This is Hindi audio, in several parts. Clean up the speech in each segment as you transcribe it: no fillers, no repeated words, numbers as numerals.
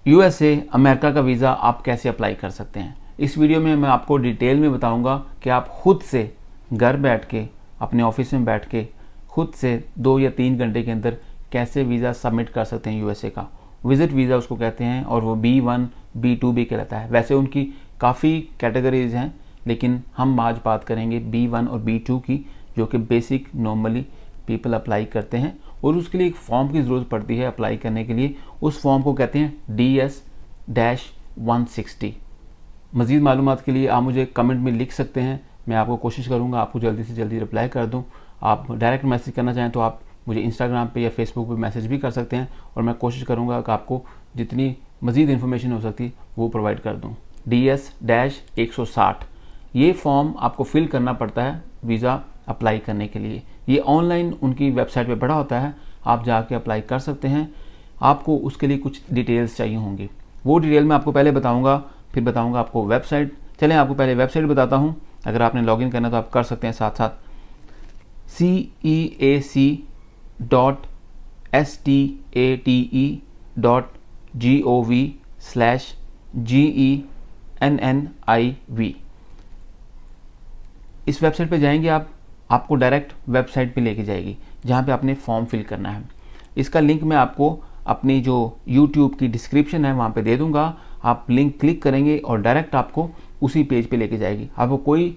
यूएसए अमेरिका का वीज़ा आप कैसे अप्लाई कर सकते हैं। इस वीडियो में मैं आपको डिटेल में बताऊंगा कि आप खुद से घर बैठ के अपने ऑफिस में बैठ के खुद से 2 या 3 घंटे के अंदर कैसे वीज़ा सबमिट कर सकते हैं यूएसए का। विजिट वीज़ा उसको कहते हैं और वो B1 B2 भी कहलाता है। वैसे उनकी काफ़ी कैटेगरीज हैं, लेकिन हम आज बात करेंगे B1 और B2 की, जो कि बेसिक नॉर्मली पीपल अप्लाई करते हैं और उसके लिए एक फॉर्म की ज़रूरत पड़ती है अप्लाई करने के लिए। उस फॉर्म को कहते हैं DS-160। मज़ीद मालूमात के लिए आप मुझे कमेंट में लिख सकते हैं, मैं आपको कोशिश करूँगा आपको जल्दी से जल्दी रिप्लाई कर दूँ। आप डायरेक्ट मैसेज करना चाहें तो आप मुझे इंस्टाग्राम पे या फेसबुक पे मैसेज भी कर सकते हैं और मैं कोशिश करूँगा कि आपको जितनी मज़ीद इन्फॉर्मेशन हो सकती वो प्रोवाइड कर दूँ। DS-160 ये फॉर्म आपको फिल करना पड़ता है वीज़ा अप्लाई करने के लिए। ये ऑनलाइन उनकी वेबसाइट पे पड़ा होता है, आप जाके अप्लाई कर सकते हैं। आपको उसके लिए कुछ डिटेल्स चाहिए होंगी, वो डिटेल मैं आपको पहले बताऊंगा, फिर बताऊंगा आपको वेबसाइट। चलें आपको पहले वेबसाइट बताता हूं। अगर आपने लॉगिन करना तो आप कर सकते हैं साथ साथ ceac.state.gov/GENNIV। इस वेबसाइट पे जाएंगे आप, आपको डायरेक्ट वेबसाइट पे लेके जाएगी जहाँ पे आपने फॉर्म फिल करना है। इसका लिंक मैं आपको अपनी जो YouTube की डिस्क्रिप्शन है वहाँ पे दे दूँगा। आप लिंक क्लिक करेंगे और डायरेक्ट आपको उसी पेज पे लेके जाएगी। आपको कोई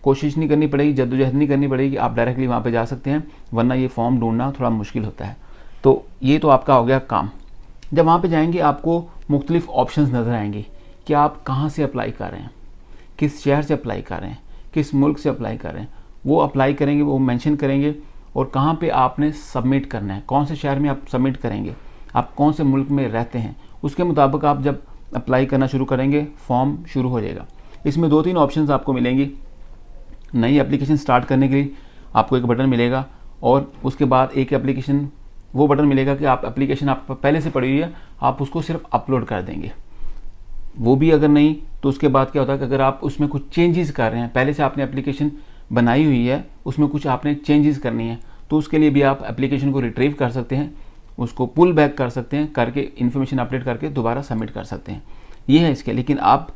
कोशिश नहीं करनी पड़ेगी, जद्दोजहद नहीं करनी पड़ेगी, आप डायरेक्टली वहाँ पे जा सकते हैं, वरना ये फॉर्म ढूंढना थोड़ा मुश्किल होता है। तो ये तो आपका हो गया काम। जब वहाँ पर जाएंगे आपको मुख्तलिफ ऑप्शंस नज़र आएंगे कि आप कहाँ से अप्लाई कर रहे हैं, किस शहर से अप्लाई कर रहे हैं, किस मुल्क से अप्लाई कर रहे हैं। वो अप्लाई करेंगे, वो मेंशन करेंगे और कहाँ पे आपने सबमिट करना है, कौन से शहर में आप सबमिट करेंगे, आप कौन से मुल्क में रहते हैं, उसके मुताबिक आप जब अप्लाई करना शुरू करेंगे फॉर्म शुरू हो जाएगा। इसमें 2-3 ऑप्शंस आपको मिलेंगी। नई एप्लीकेशन स्टार्ट करने के लिए आपको एक बटन मिलेगा और उसके बाद एक एप्लीकेशन वो बटन मिलेगा कि आप एप्लीकेशन आप पहले से पड़ी हुई है, आप उसको सिर्फ अपलोड कर देंगे। वो भी अगर नहीं तो उसके बाद क्या होता है कि अगर आप उसमें कुछ चेंजेस कर रहे हैं, पहले से आपने एप्लीकेशन बनाई हुई है, उसमें कुछ आपने चेंजेस करनी है, तो उसके लिए भी आप एप्लीकेशन को रिट्रीव कर सकते हैं, उसको पुल बैक कर सकते हैं, करके इन्फॉर्मेशन अपडेट करके दोबारा सबमिट कर सकते हैं। ये है इसके। लेकिन आप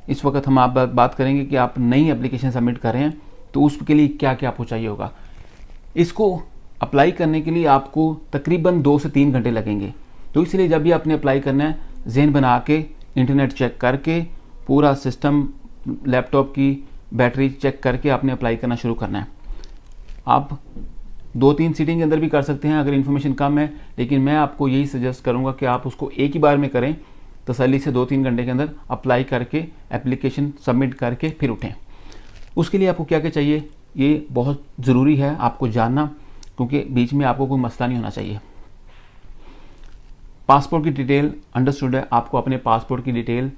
इस वक्त हम आप बात करेंगे कि आप नई एप्लीकेशन सबमिट कर रहे हैं तो उसके लिए क्या क्या आपको चाहिए होगा। इसको अप्लाई करने के लिए आपको तकरीबन 2 से 3 घंटे लगेंगे। तो इसलिए जब भी आपने अप्लाई करना है, जहन बना के इंटरनेट चेक करके पूरा सिस्टम, लैपटॉप की बैटरी चेक करके आपने अप्लाई करना शुरू करना है। आप 2-3 सीटिंग के अंदर भी कर सकते हैं अगर इन्फॉर्मेशन कम है, लेकिन मैं आपको यही सजेस्ट करूंगा कि आप उसको एक ही बार में करें, तसल्ली से 2-3 घंटे के अंदर अप्लाई करके एप्लीकेशन सबमिट करके फिर उठें। उसके लिए आपको क्या क्या चाहिए ये बहुत ज़रूरी है आपको जानना, क्योंकि बीच में आपको कोई मसला नहीं होना चाहिए। पासपोर्ट की डिटेल अंडरस्टूड है, आपको अपने पासपोर्ट की डिटेल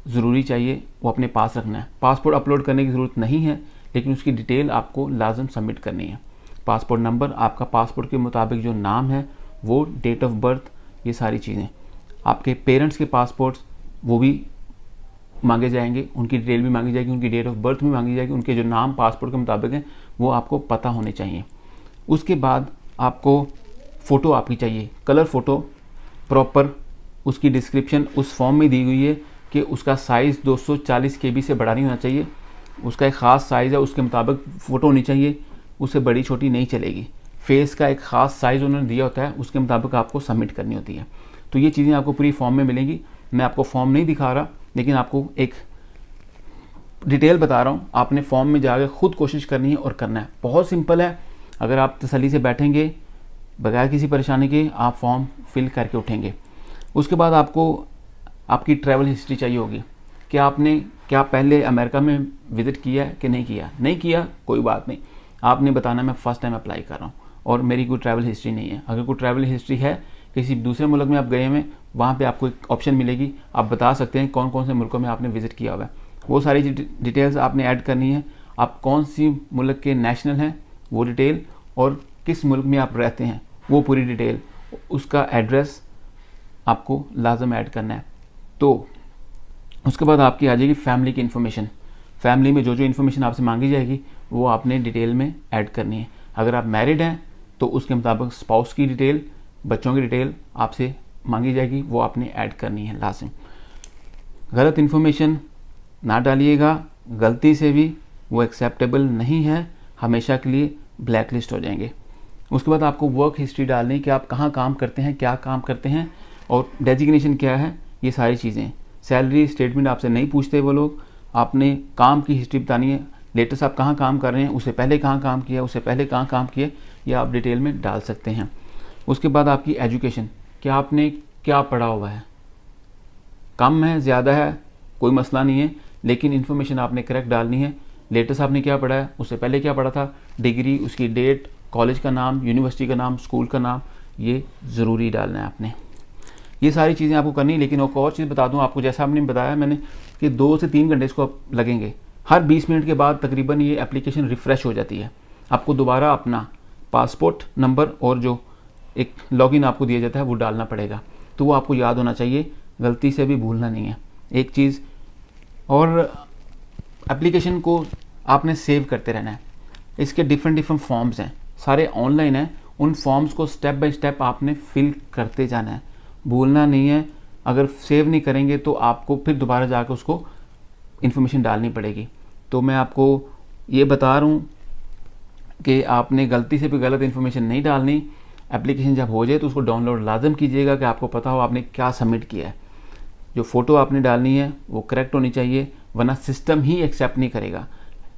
ज़रूरी चाहिए, वो अपने पास रखना है। पासपोर्ट अपलोड करने की ज़रूरत नहीं है, लेकिन उसकी डिटेल आपको लाजम सबमिट करनी है। पासपोर्ट नंबर, आपका पासपोर्ट के मुताबिक जो नाम है वो, डेट ऑफ बर्थ, ये सारी चीज़ें। आपके पेरेंट्स के पासपोर्ट्स वो भी मांगे जाएंगे, उनकी डिटेल भी मांगी जाएगी, उनकी डेट ऑफ बर्थ भी मांगी जाएगी, उनके जो नाम पासपोर्ट के मुताबिक हैं वो आपको पता होने चाहिए। उसके बाद आपको फ़ोटो आपकी चाहिए, कलर फ़ोटो प्रॉपर। उसकी डिस्क्रिप्शन उस फॉर्म में दी हुई है कि उसका साइज़ 240 KB से बड़ा नहीं होना चाहिए, उसका एक ख़ास साइज़ है, उसके मुताबिक फ़ोटो होनी चाहिए, उससे बड़ी छोटी नहीं चलेगी। फेस का एक ख़ास साइज़ उन्होंने दिया होता है, उसके मुताबिक आपको सबमिट करनी होती है। तो ये चीज़ें आपको पूरी फॉर्म में मिलेंगी। मैं आपको फॉर्म नहीं दिखा रहा, लेकिन आपको एक डिटेल बता रहा हूँ। आपने फॉर्म में जाकर ख़ुद कोशिश करनी है और करना है। बहुत सिंपल है, अगर आप तसल्ली से बैठेंगे बगैर किसी परेशानी के आप फॉर्म फिल करके उठेंगे। उसके बाद आपको आपकी ट्रैवल हिस्ट्री चाहिए होगी कि आपने क्या पहले अमेरिका में विज़िट किया है कि नहीं किया। नहीं किया कोई बात नहीं, आपने बताना मैं फ़र्स्ट टाइम अप्लाई कर रहा हूँ और मेरी कोई ट्रैवल हिस्ट्री नहीं है। अगर कोई ट्रैवल हिस्ट्री है, किसी दूसरे मुल्क में आप गए हैं, वहाँ पे आपको एक ऑप्शन मिलेगी, आप बता सकते हैं कौन कौन से मुल्कों में आपने विज़िट किया हुआ है। वो सारी डिटेल्स आपने ऐड करनी है। आप कौन सी मुल्क के नेशनल हैं वो डिटेल, और किस मुल्क में आप रहते हैं वो पूरी डिटेल, उसका एड्रेस आपको लाजम ऐड करना है। तो उसके बाद आपकी आ जाएगी फैमिली की इन्फॉर्मेशन। फैमिली में जो जो इन्फॉर्मेशन आपसे मांगी जाएगी वो आपने डिटेल में ऐड करनी है। अगर आप मैरिड हैं तो उसके मुताबिक स्पाउस की डिटेल, बच्चों की डिटेल आपसे मांगी जाएगी वो आपने ऐड करनी है लास्ट में। गलत इन्फॉर्मेशन ना डालिएगा, गलती से भी, वो एक्सेप्टेबल नहीं है, हमेशा के लिए ब्लैक लिस्ट हो जाएंगे। उसके बाद आपको वर्क हिस्ट्री डालनी है कि आप कहाँ काम करते हैं, क्या काम करते हैं और डेजिग्नेशन क्या है, ये सारी चीज़ें। सैलरी स्टेटमेंट आपसे नहीं पूछते वो लोग, आपने काम की हिस्ट्री बतानी है, लेटेस्ट आप कहाँ काम कर रहे हैं, उससे पहले कहाँ काम किया, उससे पहले कहाँ काम किया, ये आप डिटेल में डाल सकते हैं। उसके बाद आपकी एजुकेशन, कि आपने क्या पढ़ा हुआ है, कम है ज़्यादा है कोई मसला नहीं है, लेकिन इन्फॉर्मेशन आपने करेक्ट डालनी है। लेटेस्ट आपने क्या पढ़ा है, उससे पहले क्या पढ़ा था, डिग्री, उसकी डेट, कॉलेज का नाम, यूनिवर्सिटी का नाम, स्कूल का नाम, ये ज़रूरी डालना है आपने। ये सारी चीज़ें आपको करनी है। लेकिन एक और चीज़ बता दूं आपको, जैसा आपने बताया मैंने कि 2 से 3 घंटे इसको लगेंगे। हर 20 मिनट के बाद तकरीबन ये एप्लीकेशन रिफ़्रेश हो जाती है। आपको दोबारा अपना पासपोर्ट नंबर और जो एक लॉगिन आपको दिया जाता है वो डालना पड़ेगा, तो वो आपको याद होना चाहिए, गलती से भी भूलना नहीं है। एक चीज़ और, एप्लीकेशन को आपने सेव करते रहना है। इसके डिफरेंट फॉर्म्स हैं, सारे ऑनलाइन हैं, उन फॉर्म्स को स्टेप बाय स्टेप आपने फिल करते जाना है, भूलना नहीं है। अगर सेव नहीं करेंगे तो आपको फिर दोबारा जाकर उसको इन्फॉर्मेशन डालनी पड़ेगी। तो मैं आपको ये बता रहा हूँ कि आपने गलती से भी गलत इन्फॉर्मेशन नहीं डालनी। एप्लीकेशन जब हो जाए तो उसको डाउनलोड लाजम कीजिएगा कि आपको पता हो आपने क्या सबमिट किया है। जो फ़ोटो आपने डालनी है वो करेक्ट होनी चाहिए, वरना सिस्टम ही एक्सेप्ट नहीं करेगा।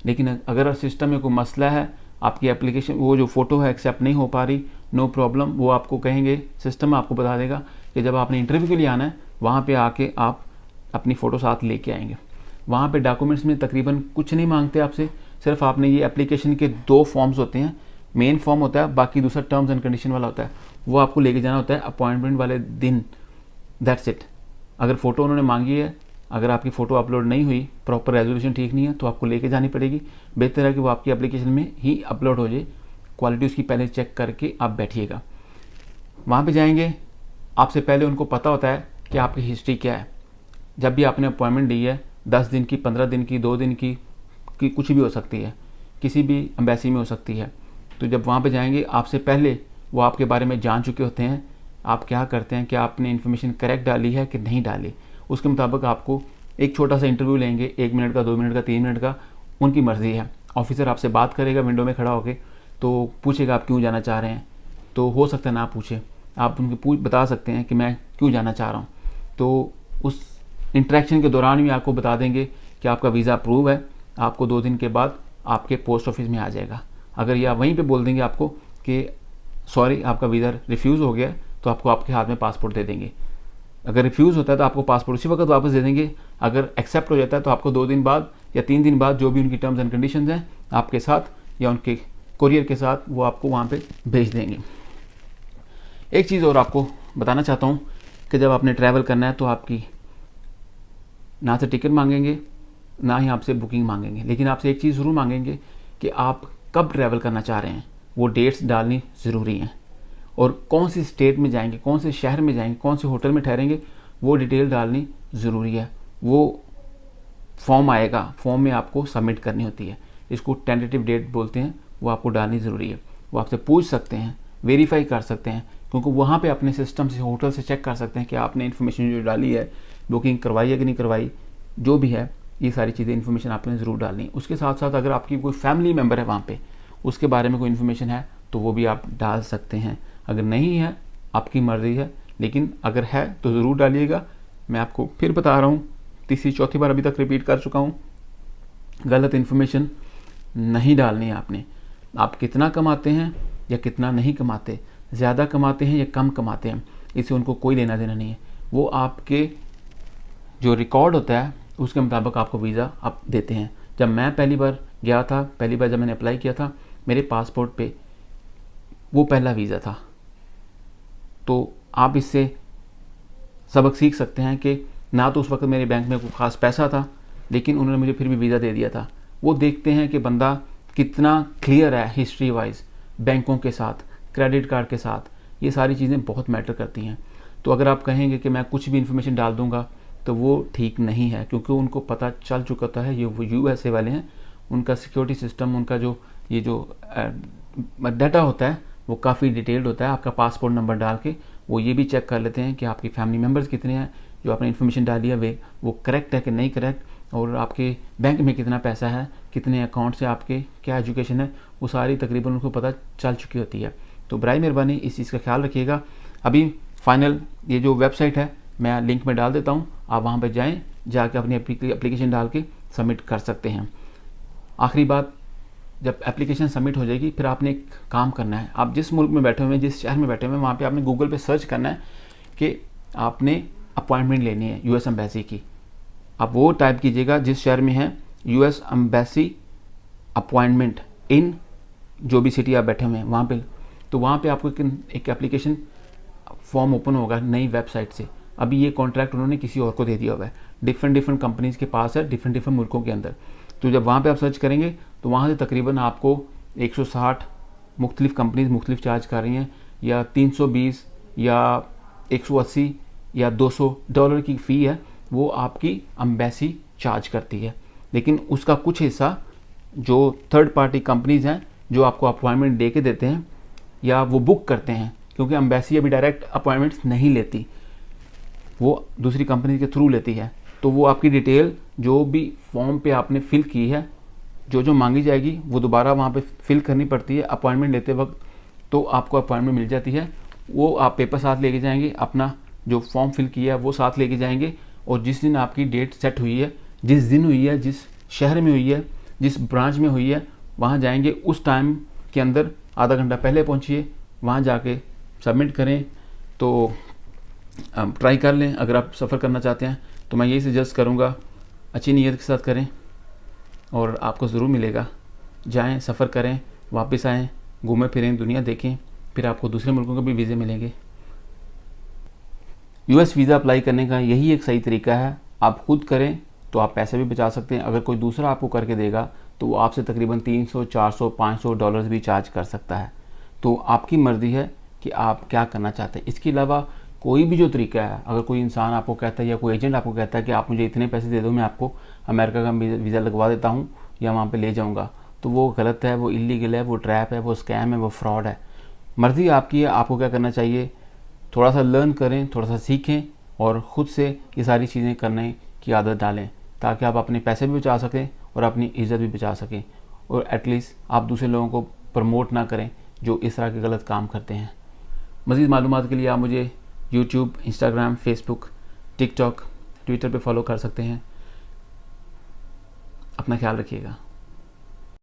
लेकिन अगर सिस्टम में कोई मसला है, आपकी एप्लीकेशन वो जो फ़ोटो है एक्सेप्ट नहीं हो पा रही, नो प्रॉब्लम, वो आपको कहेंगे, सिस्टम आपको बता देगा कि जब आपने इंटरव्यू के लिए आना है वहाँ पे आके आप अपनी फ़ोटो साथ लेके आएंगे। वहाँ पे डॉक्यूमेंट्स में तकरीबन कुछ नहीं मांगते आपसे, सिर्फ आपने ये एप्लीकेशन के 2 फॉर्म्स होते हैं, मेन फॉर्म होता है, बाकी दूसरा टर्म्स एंड कंडीशन वाला होता है, वो आपको लेके जाना होता है अपॉइंटमेंट वाले दिन, दैट्स इट। अगर फ़ोटो उन्होंने मांगी है, अगर आपकी फ़ोटो अपलोड नहीं हुई, प्रॉपर रेजोल्यूशन ठीक नहीं है, तो आपको लेके जानी पड़ेगी। बेहतर है कि वो आपकी एप्लीकेशन में ही अपलोड हो जाए, क्वालिटी उसकी पहले चेक करके आप बैठिएगा। वहाँ पे जाएंगे, आपसे पहले उनको पता होता है कि आपकी हिस्ट्री क्या है। जब भी आपने अपॉइंटमेंट ली है, 10 दिन की, 15 दिन की, 2 दिन की कुछ भी हो सकती है, किसी भी एम्बेसी में हो सकती है। तो जब वहाँ पे जाएंगे, आपसे पहले वो आपके बारे में जान चुके होते हैं, आप क्या करते हैं, क्या आपने इन्फॉर्मेशन करेक्ट डाली है कि नहीं डाली। उसके मुताबिक आपको एक छोटा सा इंटरव्यू लेंगे, 1 मिनट का, 2 मिनट का, 3 मिनट का, उनकी मर्ज़ी है। ऑफिसर आपसे बात करेगा विंडो में खड़ा होकर, तो पूछेगा आप क्यों जाना चाह रहे हैं। तो हो सकता है ना पूछे, आप उनके बता सकते हैं कि मैं क्यों जाना चाह रहा हूँ। तो उस इंटरेक्शन के दौरान भी आपको बता देंगे कि आपका वीज़ा अप्रूव है, आपको 2 दिन के बाद आपके पोस्ट ऑफिस में आ जाएगा। अगर ये आप वहीं पे बोल देंगे आपको कि सॉरी आपका वीज़ा रिफ्यूज़ हो गया, तो आपको आपके हाथ में पासपोर्ट दे देंगे। अगर रिफ्यूज़ होता है तो आपको पासपोर्ट उसी वक्त वापस दे देंगे। अगर एक्सेप्ट हो जाता है तो आपको 2 दिन बाद या 3 दिन बाद, जो भी उनकी टर्म्स एंड कंडीशंस हैं, आपके साथ या उनके कोरियर के साथ, वो आपको वहाँ पे भेज देंगे। एक चीज़ और आपको बताना चाहता हूँ कि जब आपने ट्रैवल करना है तो आपकी ना तो टिकट मांगेंगे, ना ही आपसे बुकिंग मांगेंगे, लेकिन आपसे एक चीज़ ज़रूर मांगेंगे कि आप कब ट्रैवल करना चाह रहे हैं। वो डेट्स डालनी ज़रूरी हैं, और कौन सी स्टेट में जाएंगे, कौन से शहर में जाएंगे, कौन से होटल में ठहरेंगे, वो डिटेल डालनी ज़रूरी है। वो फॉर्म आएगा, फॉर्म में आपको सबमिट करनी होती है, इसको टेंटेटिव डेट बोलते हैं, वो आपको डालनी ज़रूरी है। वो आपसे पूछ सकते हैं, वेरीफाई कर सकते हैं, क्योंकि वहाँ पे अपने सिस्टम से, होटल से चेक कर सकते हैं कि आपने इन्फॉर्मेशन जो डाली है, बुकिंग करवाई है कि नहीं करवाई, जो भी है, ये सारी चीज़ें इन्फॉर्मेशन आपने ज़रूर डालनी है। उसके साथ साथ अगर आपकी कोई फैमिली मेम्बर है वहाँ पे, उसके बारे में कोई इन्फॉर्मेशन है तो वो भी आप डाल सकते हैं। अगर नहीं है, आपकी मर्ज़ी है, लेकिन अगर है तो ज़रूर डालिएगा। मैं आपको फिर बता रहा हूँ, तीसरी चौथी बार अभी तक रिपीट कर चुका हूँ, गलत इन्फॉर्मेशन नहीं डालनी है आपने। आप कितना कमाते हैं या कितना नहीं कमाते, ज़्यादा कमाते हैं या कम कमाते हैं, इससे उनको कोई लेना देना नहीं है। वो आपके जो रिकॉर्ड होता है उसके मुताबिक आपको वीज़ा आप देते हैं। जब मैं पहली बार गया था, पहली बार जब मैंने अप्लाई किया था, मेरे पासपोर्ट पे वो पहला वीज़ा था। तो आप इससे सबक सीख सकते हैं कि ना तो उस वक्त मेरे बैंक में कोई ख़ास पैसा था, लेकिन उन्होंने मुझे फिर भी वीज़ा दे दिया था। वो देखते हैं कि बंदा कितना क्लियर है हिस्ट्री वाइज, बैंकों के साथ, क्रेडिट कार्ड के साथ, ये सारी चीज़ें बहुत मैटर करती हैं। तो अगर आप कहेंगे कि मैं कुछ भी इन्फॉर्मेशन डाल दूंगा, तो वो ठीक नहीं है, क्योंकि उनको पता चल चुका था है, ये वो USA वाले हैं, उनका सिक्योरिटी सिस्टम, उनका जो ये जो डाटा होता है वो काफ़ी डिटेल्ड होता है। आपका पासपोर्ट नंबर डाल के वो ये भी चेक कर लेते हैं कि आपकी फैमिली मेम्बर्स कितने हैं, जो आपने इन्फॉर्मेशन डाली है वो करेक्ट है कि नहीं करेक्ट, और आपके बैंक में कितना पैसा है, कितने अकाउंट से आपके, क्या एजुकेशन है, वो सारी तकरीबन उनको पता चल चुकी होती है। तो बराए मेहरबानी इस चीज़ का ख्याल रखिएगा। अभी फाइनल ये जो वेबसाइट है मैं लिंक में डाल देता हूँ, आप वहाँ पर जाएँ, जाके अपनी एप्लीकेशन डाल के सबमिट कर सकते हैं। आखिरी बात, जब एप्लीकेशन सबमिट हो जाएगी फिर आपने एक काम करना है। आप जिस मुल्क में बैठे हुए हैं, जिस शहर में बैठे हुए हैं, वहाँ पे आपने गूगल पे सर्च करना है कि आपने अपॉइंटमेंट लेनी है यूएस एम्बेसी की। आप वो टाइप कीजिएगा जिस शहर में है यूएस एम्बेसी अपॉइंटमेंट इन, जो भी सिटी आप बैठे हुए हैं वहाँ पे, तो वहाँ पे आपको एक एप्लीकेशन फॉर्म ओपन होगा नई वेबसाइट से। अभी ये कॉन्ट्रैक्ट उन्होंने किसी और को दे दिया हुआ है, डिफरेंट कंपनीज़ के पास है, डिफरेंट मुल्कों के अंदर। तो जब वहाँ पे आप सर्च करेंगे तो वहाँ से तकरीबन आपको 160 मुख्तलिफ कंपनीज मुख्तलिफ चार्ज कर रही हैं, या 320 या 180 या $200 की फ़ी है, वो आपकी एम्बेसी चार्ज करती है। लेकिन उसका कुछ हिस्सा जो थर्ड पार्टी कंपनीज़ हैं जो आपको अपॉइंटमेंट दे के देते हैं या वो बुक करते हैं, क्योंकि एम्बेसी अभी डायरेक्ट अपॉइंटमेंट्स नहीं लेती, वो दूसरी कंपनी के थ्रू लेती है। तो वो आपकी डिटेल जो भी फॉर्म पे आपने फिल की है, जो मांगी जाएगी वो दोबारा वहाँ पे फिल करनी पड़ती है अपॉइंटमेंट लेते वक्त, तो आपको अपॉइंटमेंट मिल जाती है। वो आप पेपर साथ लेके जाएंगे, अपना जो फॉर्म फिल किया है वो साथ लेके जाएंगे, और जिस दिन आपकी डेट सेट हुई है, जिस दिन हुई है, जिस शहर में हुई है, जिस ब्रांच में हुई है, वहाँ जाएंगे। उस टाइम के अंदर आधा घंटा पहले पहुँचिए, वहाँ जाके सबमिट करें। तो ट्राई कर लें। अगर आप सफ़र करना चाहते हैं तो मैं यही सजेस्ट करूँगा, अच्छी नीयत के साथ करें और आपको ज़रूर मिलेगा। जाएं, सफ़र करें, वापस आएँ, घूमें फिरें, दुनिया देखें, फिर आपको दूसरे मुल्कों के भी वीज़े मिलेंगे। यूएस वीज़ा अप्लाई करने का यही एक सही तरीका है। आप खुद करें तो आप पैसे भी बचा सकते हैं, अगर कोई दूसरा आपको करके देगा तो वो आपसे तकरीबन $300, $400, $500 भी चार्ज कर सकता है। तो आपकी मर्ज़ी है कि आप क्या करना चाहते हैं। इसके अलावा कोई भी जो तरीका है, अगर कोई इंसान आपको कहता है या कोई एजेंट आपको कहता है कि आप मुझे इतने पैसे दे दो, मैं आपको अमेरिका का वीज़ा लगवा देता हूँ या वहाँ पे ले जाऊँगा, तो वो गलत है, वो इलीगल है, वो ट्रैप है, वो स्कैम है, वो फ्रॉड है। मर्ज़ी आपकी है, आपको क्या करना चाहिए। थोड़ा सा लर्न करें, थोड़ा सा सीखें और ख़ुद से ये सारी चीज़ें करने की आदत डालें, ताकि आप अपने पैसे भी बचा सकें और अपनी इज़्ज़त भी बचा सकें, और एटलीस्ट आप दूसरे लोगों को प्रमोट ना करें जो इस तरह के गलत काम करते हैं। मज़ीद मालूमात के लिए आप मुझे YouTube, Instagram, Facebook, TikTok, Twitter पे फॉलो कर सकते हैं। अपना ख्याल रखिएगा।